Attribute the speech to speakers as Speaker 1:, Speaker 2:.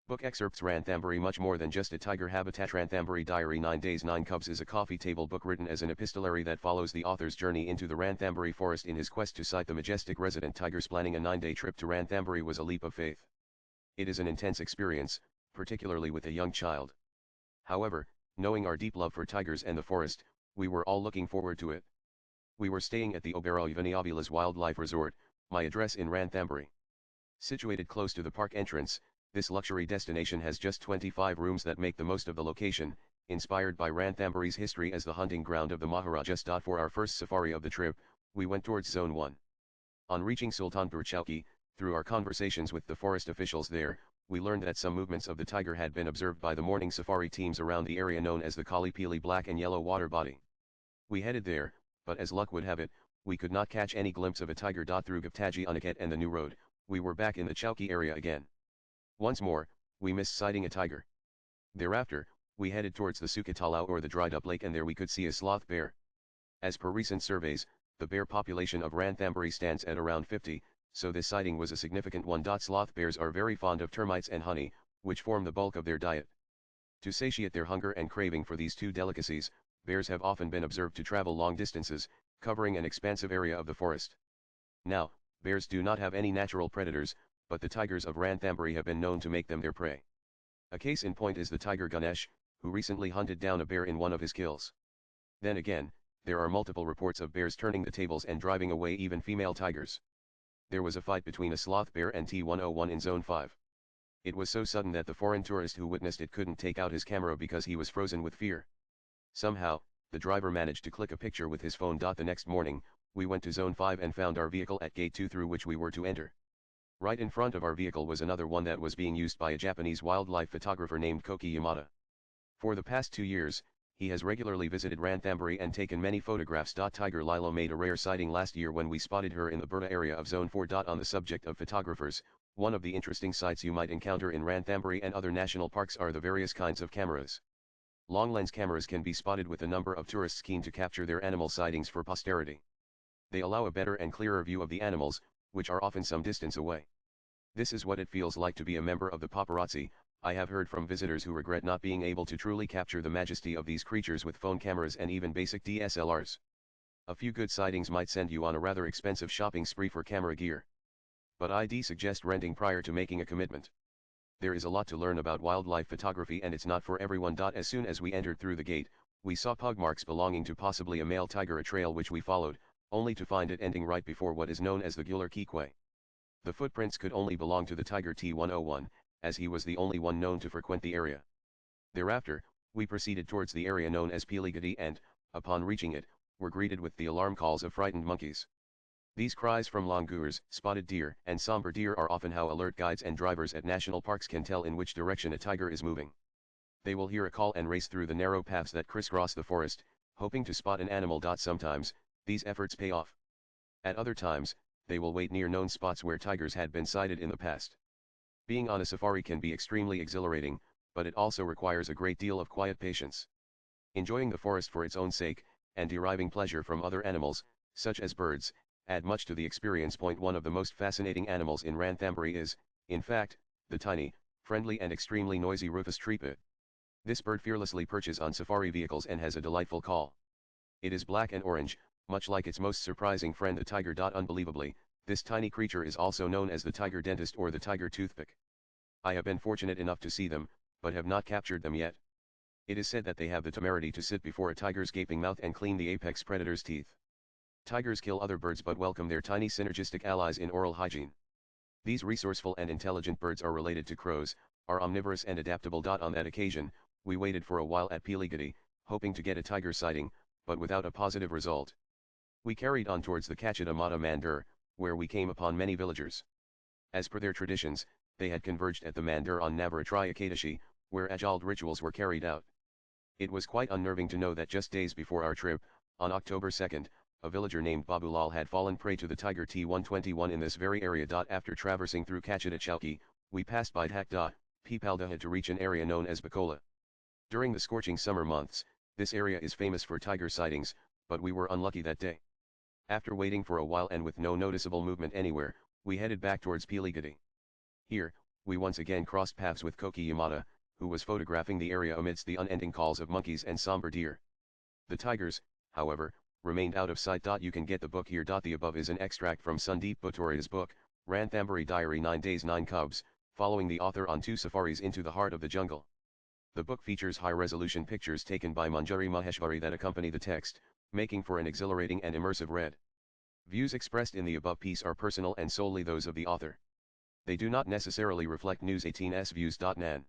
Speaker 1: Book excerpts. Ranthambore, much more than just a tiger habitat. Ranthambore Diary 9 Days 9 Cubs is a coffee table book written as an epistolary that follows the author's journey into the Ranthambore forest in his quest to sight the majestic resident tigers. Planning a 9-day trip to Ranthambore was a leap of faith. It is an intense experience, particularly with a young child. However, knowing our deep love for tigers and the forest, we were all looking forward to it. We were staying at the Obero Ivaniavilas Wildlife Resort, my address in Ranthambore. Situated close to the park entrance, this luxury destination has just 25 rooms that make the most of the location, inspired by Ranthambore's history as the hunting ground of the Maharajas. For our first safari of the trip, we went towards Zone 1. On reaching Sultanpur Chowki, through our conversations with the forest officials there, we learned that some movements of the tiger had been observed by the morning safari teams around the area known as the Kali Pili black and yellow water body. We headed there, but as luck would have it, we could not catch any glimpse of a tiger. Through Guptaji Aniket and the new road, we were back in the Chowki area again. Once more, we missed sighting a tiger. Thereafter, we headed towards the Sukatalau or the dried up lake, and there we could see a sloth bear. As per recent surveys, the bear population of Ranthambore stands at around 50, so this sighting was a significant one. Sloth bears are very fond of termites and honey, which form the bulk of their diet. To satiate their hunger and craving for these two delicacies, bears have often been observed to travel long distances, covering an expansive area of the forest. Now, bears do not have any natural predators, but the tigers of Ranthambore have been known to make them their prey. A case in point is the tiger Ganesh, who recently hunted down a bear in one of his kills. Then again, there are multiple reports of bears turning the tables and driving away even female tigers. There was a fight between a sloth bear and T-101 in Zone 5. It was so sudden that the foreign tourist who witnessed it couldn't take out his camera because he was frozen with fear. Somehow, the driver managed to click a picture with his phone. The next morning, we went to Zone 5 and found our vehicle at Gate 2 through which we were to enter. Right in front of our vehicle was another one that was being used by a Japanese wildlife photographer named Koki Yamada. For the past 2 years, he has regularly visited Ranthambore and taken many photographs. Tiger Lilo made a rare sighting last year when we spotted her in the Burta area of Zone 4. On the subject of photographers, one of the interesting sights you might encounter in Ranthambore and other national parks are the various kinds of cameras. Long lens cameras can be spotted with a number of tourists keen to capture their animal sightings for posterity. They allow a better and clearer view of the animals, which are often some distance away. This is what it feels like to be a member of the paparazzi. I have heard from visitors who regret not being able to truly capture the majesty of these creatures with phone cameras and even basic DSLRs. A few good sightings might send you on a rather expensive shopping spree for camera gear. But I'd suggest renting prior to making a commitment. There is a lot to learn about wildlife photography and it's not for everyone. As soon as we entered through the gate, we saw pug marks belonging to possibly a male tiger, a trail which we followed, only to find it ending right before what is known as the Gular Kikwe. The footprints could only belong to the tiger T-101, as he was the only one known to frequent the area. Thereafter, we proceeded towards the area known as Piligadi and, upon reaching it, were greeted with the alarm calls of frightened monkeys. These cries from langurs, spotted deer, and somber deer are often how alert guides and drivers at national parks can tell in which direction a tiger is moving. They will hear a call and race through the narrow paths that crisscross the forest, hoping to spot an animal. Sometimes, these efforts pay off. At other times, they will wait near known spots where tigers had been sighted in the past. Being on a safari can be extremely exhilarating, but it also requires a great deal of quiet patience. Enjoying the forest for its own sake, and deriving pleasure from other animals, such as birds, add much to the experience. One of the most fascinating animals in Ranthambore is, in fact, the tiny, friendly and extremely noisy rufous tripit. This bird fearlessly perches on safari vehicles and has a delightful call. It is black and orange, much like its most surprising friend the tiger. Unbelievably, this tiny creature is also known as the tiger dentist or the tiger toothpick. I have been fortunate enough to see them, but have not captured them yet. It is said that they have the temerity to sit before a tiger's gaping mouth and clean the apex predator's teeth. Tigers kill other birds but welcome their tiny synergistic allies in oral hygiene. These resourceful and intelligent birds are related to crows, are omnivorous and adaptable. On that occasion, we waited for a while at Piligadi, hoping to get a tiger sighting, but without a positive result. We carried on towards the Kachita Mata Mandir, where we came upon many villagers. As per their traditions, they had converged at the Mandir on Navaratri Ekadashi, where Ajald rituals were carried out. It was quite unnerving to know that just days before our trip, on October 2nd, a villager named Babulal had fallen prey to the tiger T-121 in this very area. After traversing through Kachita Chowki, we passed by Dhak Pipaldaha to reach an area known as Bacola. During the scorching summer months, this area is famous for tiger sightings, but we were unlucky that day. After waiting for a while and with no noticeable movement anywhere, we headed back towards Piligadi. Here, we once again crossed paths with Koki Yamada, who was photographing the area amidst the unending calls of monkeys and somber deer. The tigers, however, remained out of sight. You can get the book here. The above is an extract from Sundeep Buttoria's book, Ranthambore Diary 9 Days 9 Cubs, following the author on 2 safaris into the heart of the jungle. The book features high-resolution pictures taken by Manjari Maheshwari that accompany the text, making for an exhilarating and immersive read. Views expressed in the above piece are personal and solely those of the author. They do not necessarily reflect News 18's views. Nan.